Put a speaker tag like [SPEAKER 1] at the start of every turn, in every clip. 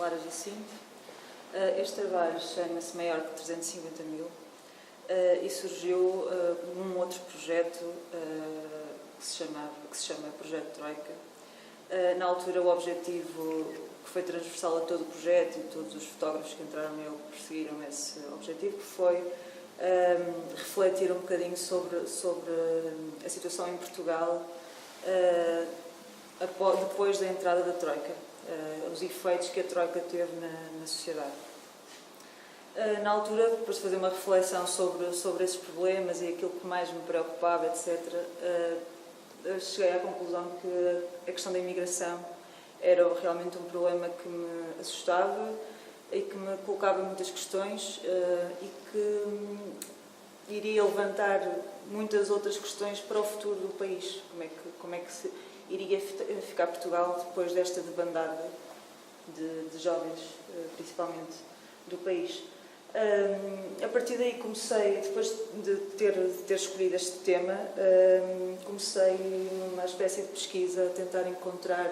[SPEAKER 1] Lara Jacinto. Este trabalho chama-se Maior que 350 mil e surgiu num outro projeto que se chama Projeto Troika. Na altura, o objetivo, que foi transversal a todo o projeto, e todos os fotógrafos que entraram nele perseguiram esse objetivo, que foi refletir um bocadinho sobre a situação em Portugal depois da entrada da Troika, os efeitos que a Troika teve na sociedade. Na altura, depois de fazer uma reflexão sobre esses problemas e aquilo que mais me preocupava, etc., cheguei à conclusão que a questão da imigração era realmente um problema que me assustava e que me colocava muitas questões e que iria levantar muitas outras questões para o futuro do país. Como é que se iria ficar Portugal depois desta debandada de jovens, principalmente, do país. A partir daí comecei, depois de ter escolhido este tema, comecei numa espécie de pesquisa a tentar encontrar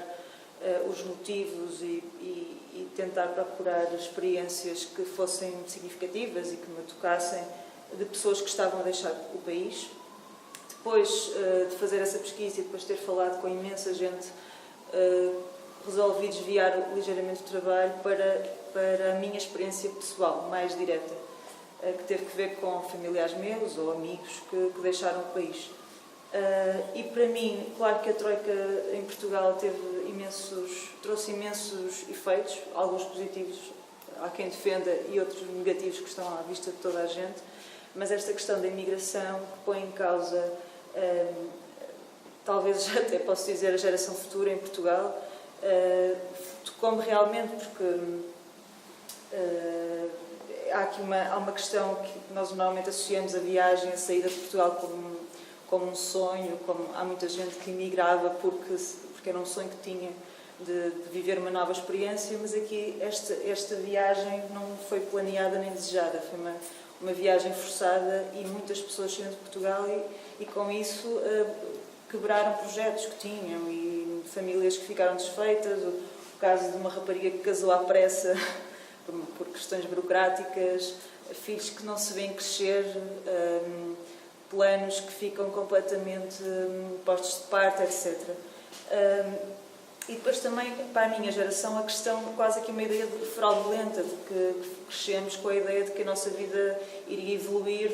[SPEAKER 1] os motivos e tentar procurar experiências que fossem significativas e que me tocassem, de pessoas que estavam a deixar o país. Depois de fazer essa pesquisa e depois de ter falado com imensa gente, resolvi desviar ligeiramente o trabalho para a minha experiência pessoal, mais direta, que teve que ver com familiares meus ou amigos que deixaram o país. E para mim, claro que a Troika em Portugal trouxe imensos efeitos, alguns positivos, há quem defenda, e outros negativos que estão à vista de toda a gente, mas esta questão da imigração que põe em causa, talvez até posso dizer, a geração futura em Portugal, tocou-me realmente porque há uma questão que nós normalmente associamos a viagem, a saída de Portugal como um sonho, há muita gente que emigrava porque era um sonho que tinha de viver uma nova experiência, mas aqui esta viagem não foi planeada nem desejada, foi uma viagem forçada e muitas pessoas saíram de Portugal e com isso quebraram projetos que tinham e famílias que ficaram desfeitas. O caso de uma rapariga que casou à pressa por questões burocráticas, filhos que não se veem crescer, planos que ficam completamente postos de parte, etc. E depois também, para a minha geração, a questão, quase que uma ideia fraudulenta, de que crescemos com a ideia de que a nossa vida iria evoluir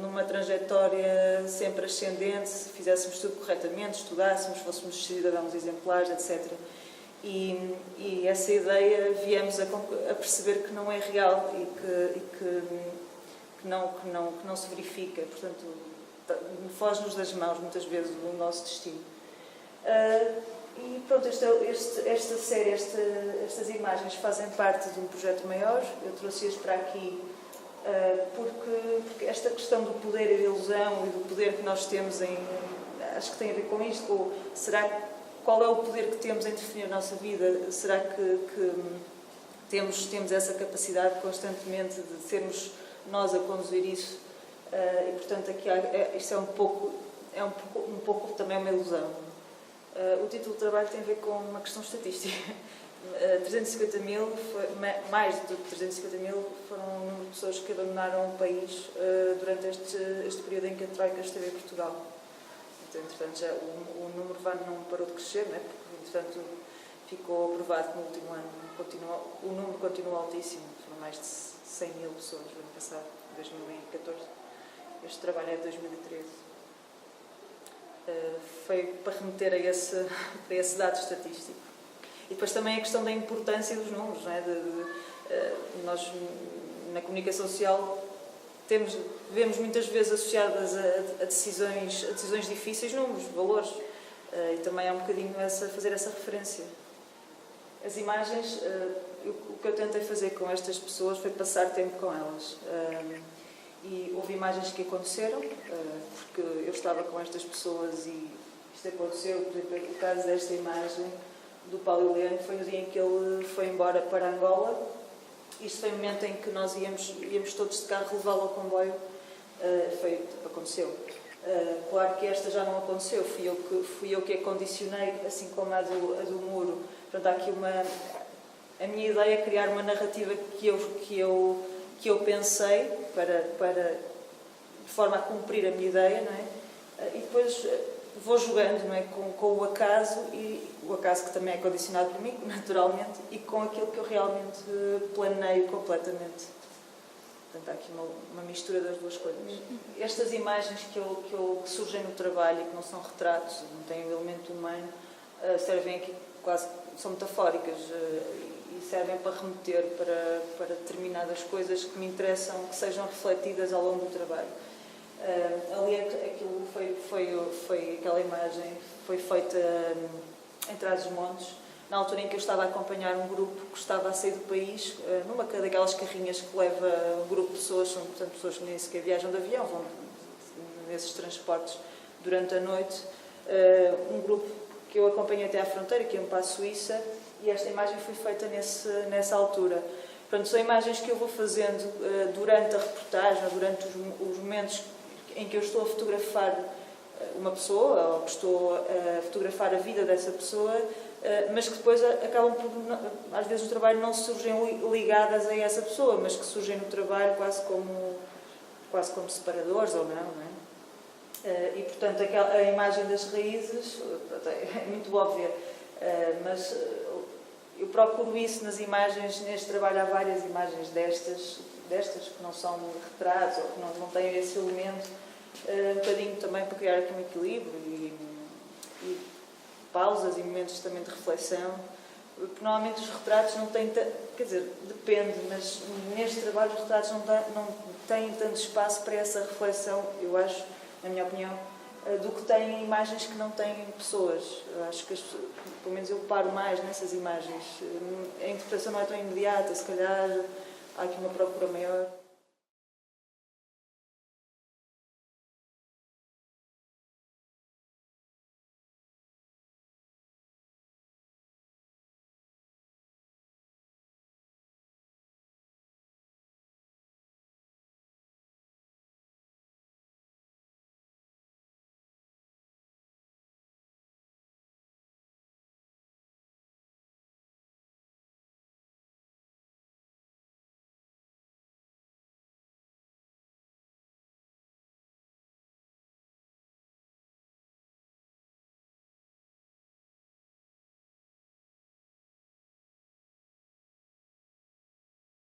[SPEAKER 1] numa trajetória sempre ascendente, se fizéssemos tudo corretamente, estudássemos, fôssemos cidadãos exemplares, etc. E essa ideia viemos a perceber que não é real e que não se verifica. Portanto, foge-nos das mãos, muitas vezes, o nosso destino. E pronto, esta série, estas imagens fazem parte de um projeto maior. Eu trouxe-as para aqui porque esta questão do poder e da ilusão e do poder que nós temos acho que tem a ver com isto. Qual é o poder que temos em definir a nossa vida? Será que temos essa capacidade constantemente de sermos nós a conduzir isso? E portanto aqui isto é um pouco também uma ilusão. O título do trabalho tem a ver com uma questão estatística. 350 mil, mais de 350 mil foram o número de pessoas que abandonaram o país durante este período em que a Troika esteve em Portugal. Então, entretanto, o número não parou de crescer, né? Porque, entretanto, ficou aprovado que no último ano o número continua altíssimo. Foram mais de 100 mil pessoas no ano passado, 2014. Este trabalho é de 2013. Foi para remeter a esse dado estatístico. E depois também a questão da importância dos números, não é? Nós, na comunicação social, vemos muitas vezes associadas a decisões difíceis, números, valores. E também é um bocadinho fazer essa referência. As imagens, o que eu tentei fazer com estas pessoas foi passar tempo com elas. E houve imagens que aconteceram, porque eu estava com estas pessoas e isto aconteceu. Por exemplo, o caso desta imagem do Paulo Heleno foi no dia em que ele foi embora para Angola. Isto foi o momento em que nós íamos todos de carro levá-lo ao comboio. Aconteceu. Claro que esta já não aconteceu, fui eu que a condicionei, assim como a do muro. Portanto, há aqui a minha ideia é criar uma narrativa que eu pensei de forma a cumprir a minha ideia, não é? E depois vou jogando, não é? Com o acaso, e o acaso que também é condicionado por mim, naturalmente, e com aquilo que eu realmente planeio completamente. Portanto, há aqui uma mistura das duas coisas. Estas imagens que surgem no trabalho e que não são retratos, não têm o elemento humano, servem aqui quase, são metafóricas e servem para remeter para determinadas coisas que me interessam, que sejam refletidas ao longo do trabalho. Ali aquilo foi aquela imagem, foi feita em Trás-os-Montes, na altura em que eu estava a acompanhar um grupo que estava a sair do país, numa daquelas carrinhas que leva um grupo de pessoas, são, portanto, pessoas que nem sequer viajam de avião, vão nesses transportes durante a noite. Um grupo que eu acompanhei até à fronteira, que iam para a Suíça, e esta imagem foi feita nessa altura. Portanto, são imagens que eu vou fazendo durante a reportagem, durante os momentos em que eu estou a fotografar uma pessoa, ou que estou a fotografar a vida dessa pessoa, mas que depois acabam por, às vezes o trabalho não surgem ligadas a essa pessoa, mas que surgem no trabalho quase como separadores ou não é? E portanto a imagem das raízes é muito óbvia, mas eu procuro isso nas imagens. Neste trabalho há várias imagens destas que não são retratos ou que não têm esse elemento, um bocadinho também para criar aqui um equilíbrio e pausas e momentos também de reflexão, porque normalmente os retratos não têm, quer dizer, depende, mas neste trabalho os retratos não têm tanto espaço para essa reflexão, eu acho, na minha opinião, do que têm imagens que não têm pessoas. Eu acho que, pelo menos eu paro mais nessas imagens. A interpretação não é tão imediata, se calhar há aqui uma procura maior.